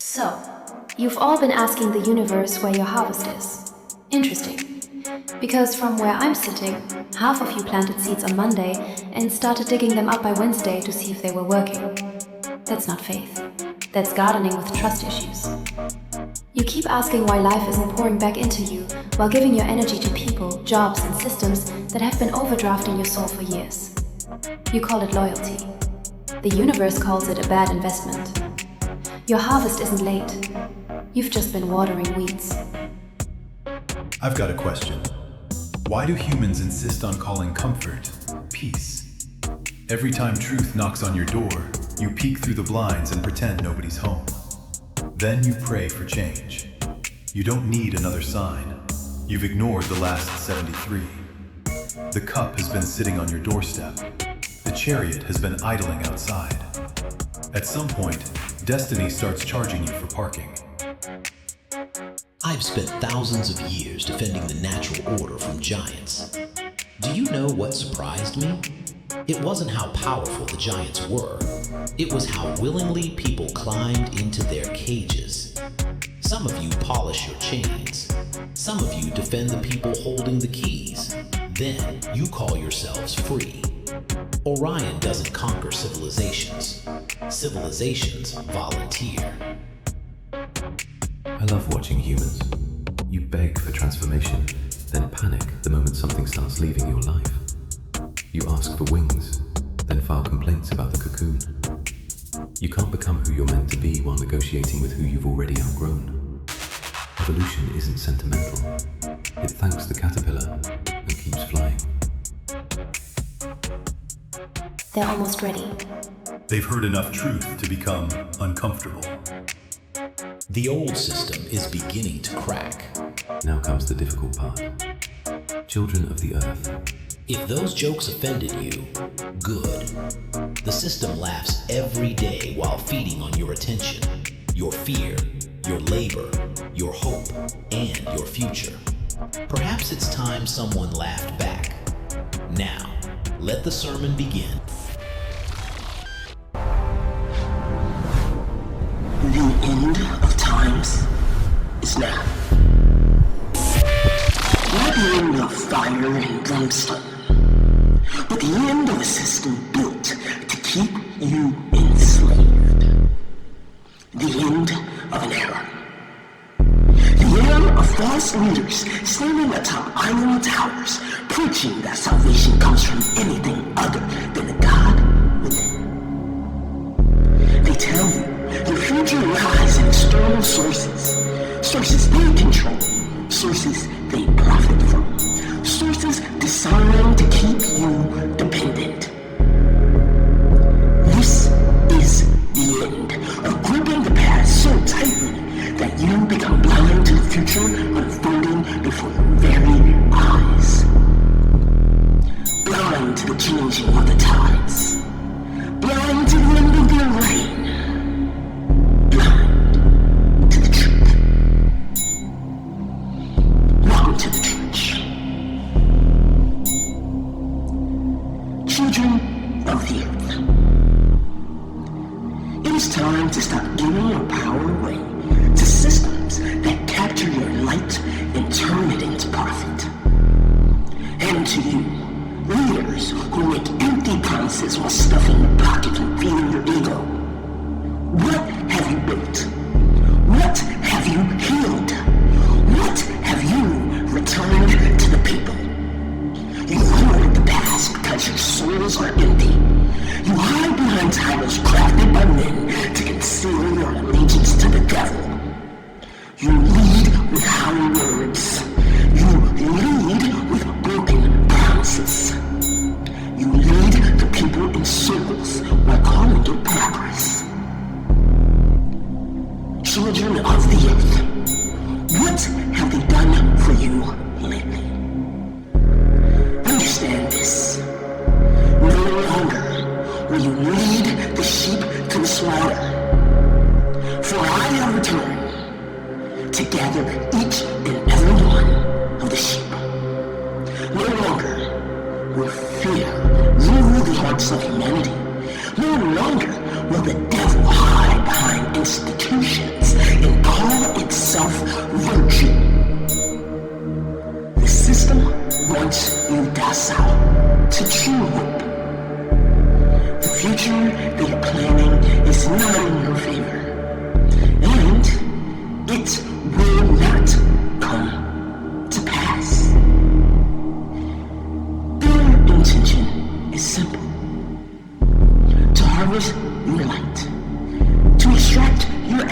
So, you've all been asking the universe where your harvest is. Interesting. Because from where I'm sitting, half of you planted seeds on Monday and started digging them up by Wednesday to see if they were working. That's not faith. That's gardening with trust issues. You keep asking why life isn't pouring back into you while giving your energy to people, jobs, and systems that have been overdrafting your soul for years. You call it loyalty. The universe calls it a bad investment. Your harvest isn't late. You've just been watering weeds. I've got a question. Why do humans insist on calling comfort peace? Every time truth knocks on your door, you peek through the blinds and pretend nobody's home. Then you pray for change. You don't need another sign. You've ignored the last 73. The cup has been sitting on your doorstep. The chariot has been idling outside. At some point, destiny starts charging you for parking. I've spent thousands of years defending the natural order from giants. Do you know what surprised me? It wasn't how powerful the giants were. It was how willingly people climbed into their cages. Some of you polish your chains. Some of you defend the people holding the keys. Then you call yourselves free. Orion doesn't conquer civilizations. Civilizations volunteer. I love watching humans. You beg for transformation, then panic the moment something starts leaving your life. You ask for wings, then file complaints about the cocoon. You can't become who you're meant to be while negotiating with who you've already outgrown. Evolution isn't sentimental. It thanks the caterpillar and keeps flying. They're almost ready. They've heard enough truth to become uncomfortable. The old system is beginning to crack. Now comes the difficult part. Children of the earth. If those jokes offended you, good. The system laughs every day while feeding on your attention, your fear, your labor, your hope, and your future. Perhaps it's time someone laughed back. Now, let the sermon begin. The end of times is now. Not the end of fire and brimstone, but the end of a system built to keep you enslaved. The end of an era. The era of false leaders standing atop iron towers, preaching that salvation comes from anything other than the God within. They tell you your future lies in external sources. Sources they control. Sources they profit from. Sources designed to keep you dependent. This is the end of gripping the past so tightly that you become blind to the future unfolding before your very eyes. Blind to the changing of the tides. Blind to the end of their reign. Blind to the truth. Welcome to the church. Children of the earth. It is time to stop giving your power away to systems that capture your light and turn it into profit. And to you, leaders who make empty promises while stuffing your pockets and feeding your ego. What have you built? What have you healed? What have you returned to the people? You hoard the past because your souls are empty. You hide behind titles crafted by men to conceal your allegiance to the devil. You lead with hollow words. You lead with broken promises. You lead the people in circles while calling it progress. Children of the earth, what have they done for you lately? Understand this. No longer will you lead the sheep to the slaughter. For I have returned to gather each and every one of the sheep. No longer will fear rule the hearts of humanity. No longer will the devil hide behind institutions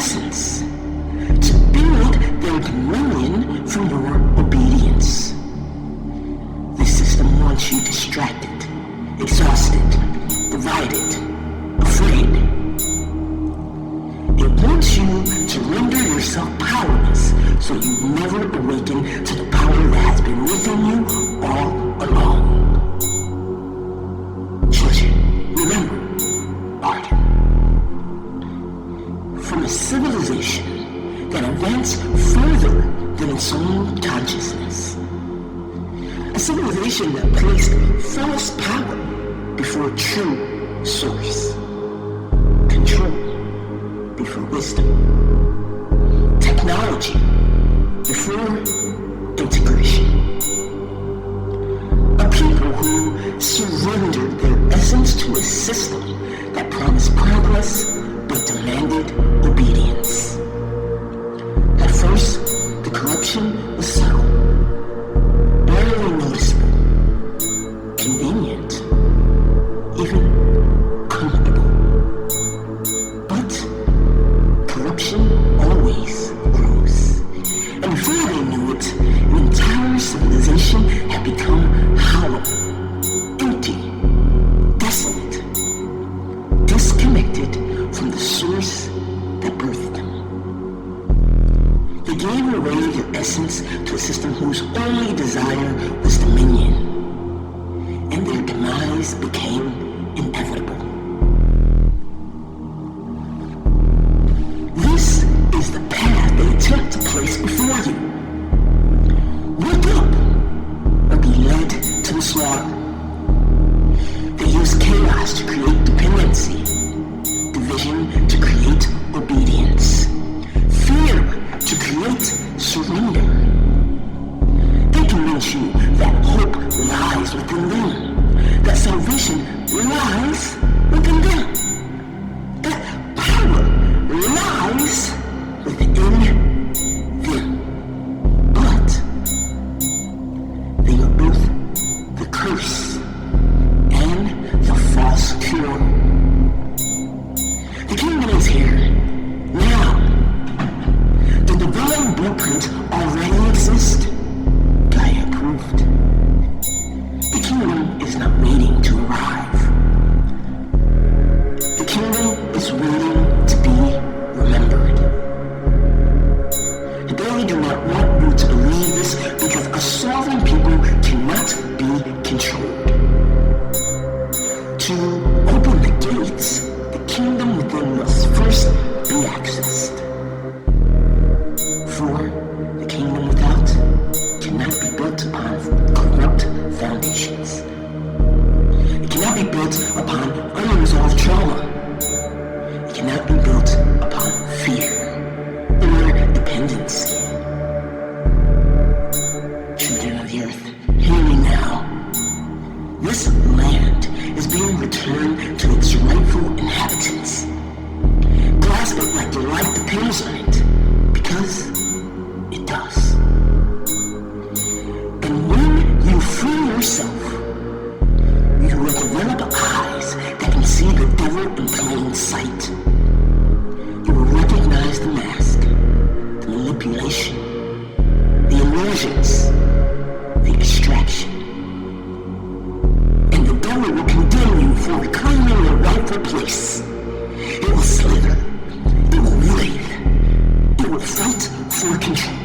essence, to build their dominion from your obedience. This system wants you distracted, exhausted, divided, afraid. It wants you to render yourself powerless so you never awaken to the power that has been within you all along. Children, remember, Arden. From a civilization that advanced further than its own consciousness. A civilization that placed false power before true source. Control before wisdom. Technology before integration. A people who surrendered their essence to a system that promised progress but demanded obedience. At first, the corruption was subtle, barely noticeable, convenient, even comfortable. But corruption always grows. And before they knew it, an entire civilization had become hollow, empty, desolate, disconnected from the source that birthed them. They gave away their essence to a system whose only desire was dominion, and their demise became inevitable. This is the path they attempt to place before you. Wake up or be led to the slaughter. They use chaos to create dependency, division to create obedience, fear to create surrender. They convince you that hope lies within them, that salvation lies within them, that power lies within them. But they are both the curse and the false cure. The kingdom is here, now. The divine blueprint already exists. Gaia approved. The kingdom is not waiting to arrive. The kingdom is waiting to be remembered. They do not want you to believe this because a sovereign people cannot be controlled. To open the gates, the kingdom within must first be accessed. For the kingdom without cannot be built upon corrupt foundations. It cannot be built upon unresolved trauma. It cannot be built upon fear or dependency. Children of the earth, hear me now. This land is being returned to its rightful inhabitants. Grasp it like your life depends on it, because it does. And when you free yourself, you will develop eyes that can see the devil in plain sight. You will recognize the mask, the manipulation, the illusions, the distraction. And the devil will condemn you for reclaiming your rightful place. It will slither, it will writhe, it will fight for control.